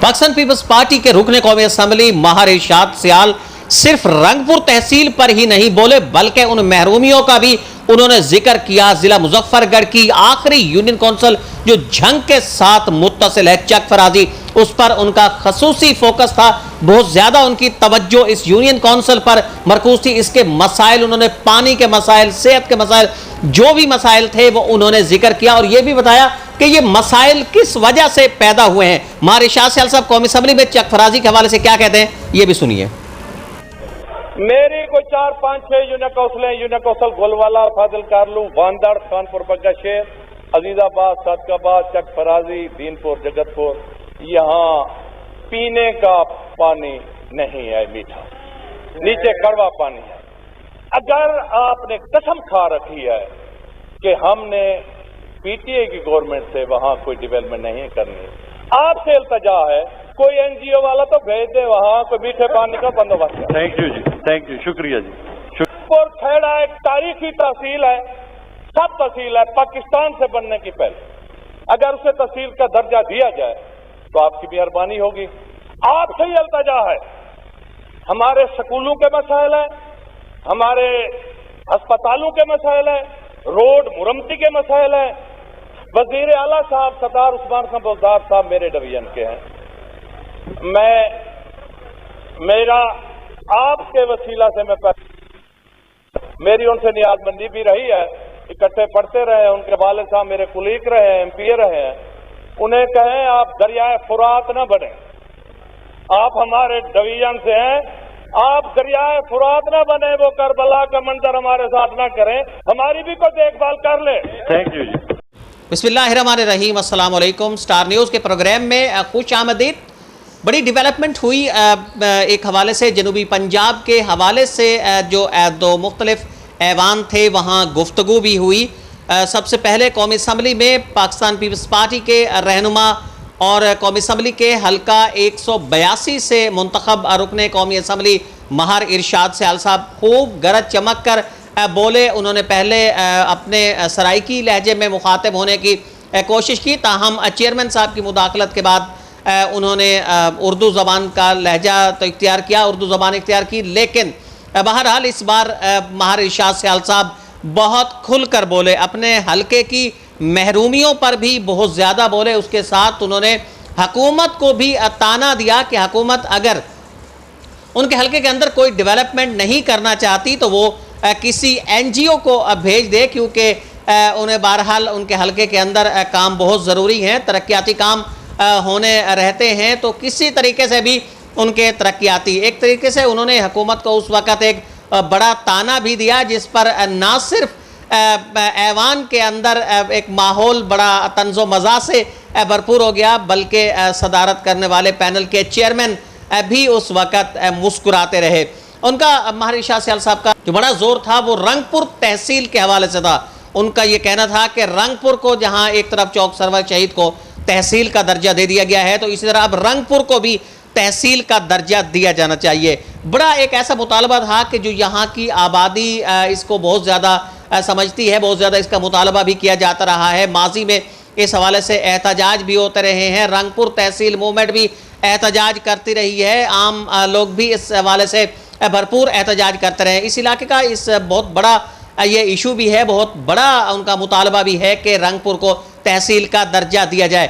Pakistan peoples party के रुकने कौमी असम्बली महार इरशाद सियाल सिर्फ रंगपुर तहसील पर ही नहीं बोले बल्कि उन महरूमियों का भी उन्होंने जिक्र किया। जिला मुजफ्फरगढ़ की आखिरी यूनियन कौंसिल जो झंग के साथ मुत्तसिल है चक फराजी, उस पर उनका खसूसी फोकस था। बहुत ज्यादा उनकी तवज्जो इस यूनियन कौंसिल पर मरकूज थी। इसके मसाइल उन्होंने पानी के मसाइल, सेहत के मसाइल, जो भी मसाइल थे वो उन्होंने जिक्र किया और ये भी बताया कि ये मसाइल किस वजह से पैदा हुए हैं। महार इरशाद सियाल साहब कौमी असम्बली में चक फराजी के हवाले से क्या कहते हैं, ये भी सुनिए। मेरी कोई 4, 5, 6 यूनियन कौंसिल गोलवाला, फाजिल कारलू, वांदड़, खानपुर बग्गा शेर, अजीजाबाद, सादकाबाद, चक फराजी, दीनपुर, जगतपुर, यहाँ पीने का पानी नहीं है मीठा, नीचे कड़वा पानी है। अगर आपने कसम खा रखी है कि हमने पीटीआई की गवर्नमेंट से वहां कोई डेवलपमेंट नहीं करनी, आपसे इल्तजा है कोई एनजीओ वाला तो भेज दे वहां कोई मीठे पानी का बंदोबस्त। Thank you ji, thank you, शुक्रिया जी। खेड़ा एक तारीखी तहसील है, सब तहसील है पाकिस्तान से बनने की पहले। अगर उसे तहसील का दर्जा दिया जाए तो आपकी मेहरबानी होगी। आपसे ही इल्तजा है, हमारे स्कूलों के मसाइल है, हमारे अस्पतालों के मसाइल है, रोड मुरम्मती के मसाइल है। वजीर आला साहब सरदार उस्मान खान बुज़दार साहब मेरे डिवीजन के हैं। मेरा आपके वसीला से मेरी उनसे नियाजमंदी भी रही है, इकट्ठे पढ़ते रहे, उनके वाले साहब मेरे कुलीग रहे हैं, एमपीए रहे हैं। उन्हें कहें आप दरियाए फुरात न बने, आप हमारे डिवीजन से हैं, आप दरियाए फुरात न बने, वो करबला का मंजर हमारे साथ न करें, हमारी भी कोई देखभाल कर ले। थैंक यू जी। बिस्मिल्लाहिर्रहमानिर्रहीम, अस्सलाम वालेकुम। स्टार न्यूज़ के प्रोग्राम में खुश आमदीद। बड़ी डेवलपमेंट हुई एक हवाले से, जनूबी पंजाब के हवाले से जो दो मुख्तलिफ ऐवान थे वहाँ गुफ्तगू भी हुई। सबसे पहले कौमी असम्बली में पाकिस्तान पीपल्स पार्टी के रहनुमा और कौमी असम्बली के हल्का 182 से मुंतखब रुकने कौमी असम्बली महार इरशाद सियाल साहब खूब गरज चमक कर बोले। उन्होंने पहले अपने सराइकी लहजे में मुखातिब होने की कोशिश की, ताहम चेयरमैन साहब की मुदाखलत के बाद उन्होंने उर्दू ज़बान का लहजा तो इख्तियार किया, उर्दू ज़बान इख्तियार की। लेकिन बहरहाल इस बार महार इरशाद सियाल साहब बहुत खुल कर बोले, अपने हलके की महरूमियों पर भी बहुत ज़्यादा बोले। उसके साथ उन्होंने हुकूमत को भी ताना दिया कि हुकूमत अगर उनके हलके के अंदर कोई डेवलपमेंट नहीं करना चाहती तो वो किसी एनजीओ को भेज दे, क्योंकि उन्हें बहरहाल उनके हलके के अंदर काम बहुत ज़रूरी हैं, तरक्याती काम होने रहते हैं, तो किसी तरीके से भी उनके तरक्याती। एक तरीके से उन्होंने हुकूमत को उस वक़्त एक बड़ा ताना भी दिया जिस पर ना सिर्फ ऐवान के अंदर एक माहौल बड़ा तंज़ो मज़ा से भरपूर हो गया, बल्कि सदारत करने वाले पैनल के चेयरमैन भी उस वक़्त मुस्कुराते रहे। उनका महार इरशाद सियाल साहब का जो बड़ा ज़ोर था वो रंगपुर तहसील के हवाले से था। उनका ये कहना था कि रंगपुर को जहाँ एक तरफ चौक सरवर शहीद को तहसील का दर्जा दे दिया गया है, तो इसी तरह अब रंगपुर को भी तहसील का दर्जा दिया जाना चाहिए। बड़ा एक ऐसा मुतालबा था कि जो यहाँ की आबादी इसको बहुत ज़्यादा समझती है, बहुत ज़्यादा इसका मुतालबा भी किया जाता रहा है। माजी में इस हवाले से एहतजाज भी होते रहे हैं, रंगपुर तहसील मूवमेंट भी एहतजाज करती रही है, आम लोग भी इस हवाले से भरपूर एहतजाज करते रहे। इस इलाके का इस बहुत बड़ा ये इशू भी है, बहुत बड़ा उनका मुतालबा भी है कि रंगपुर को तहसील का दर्जा दिया जाए।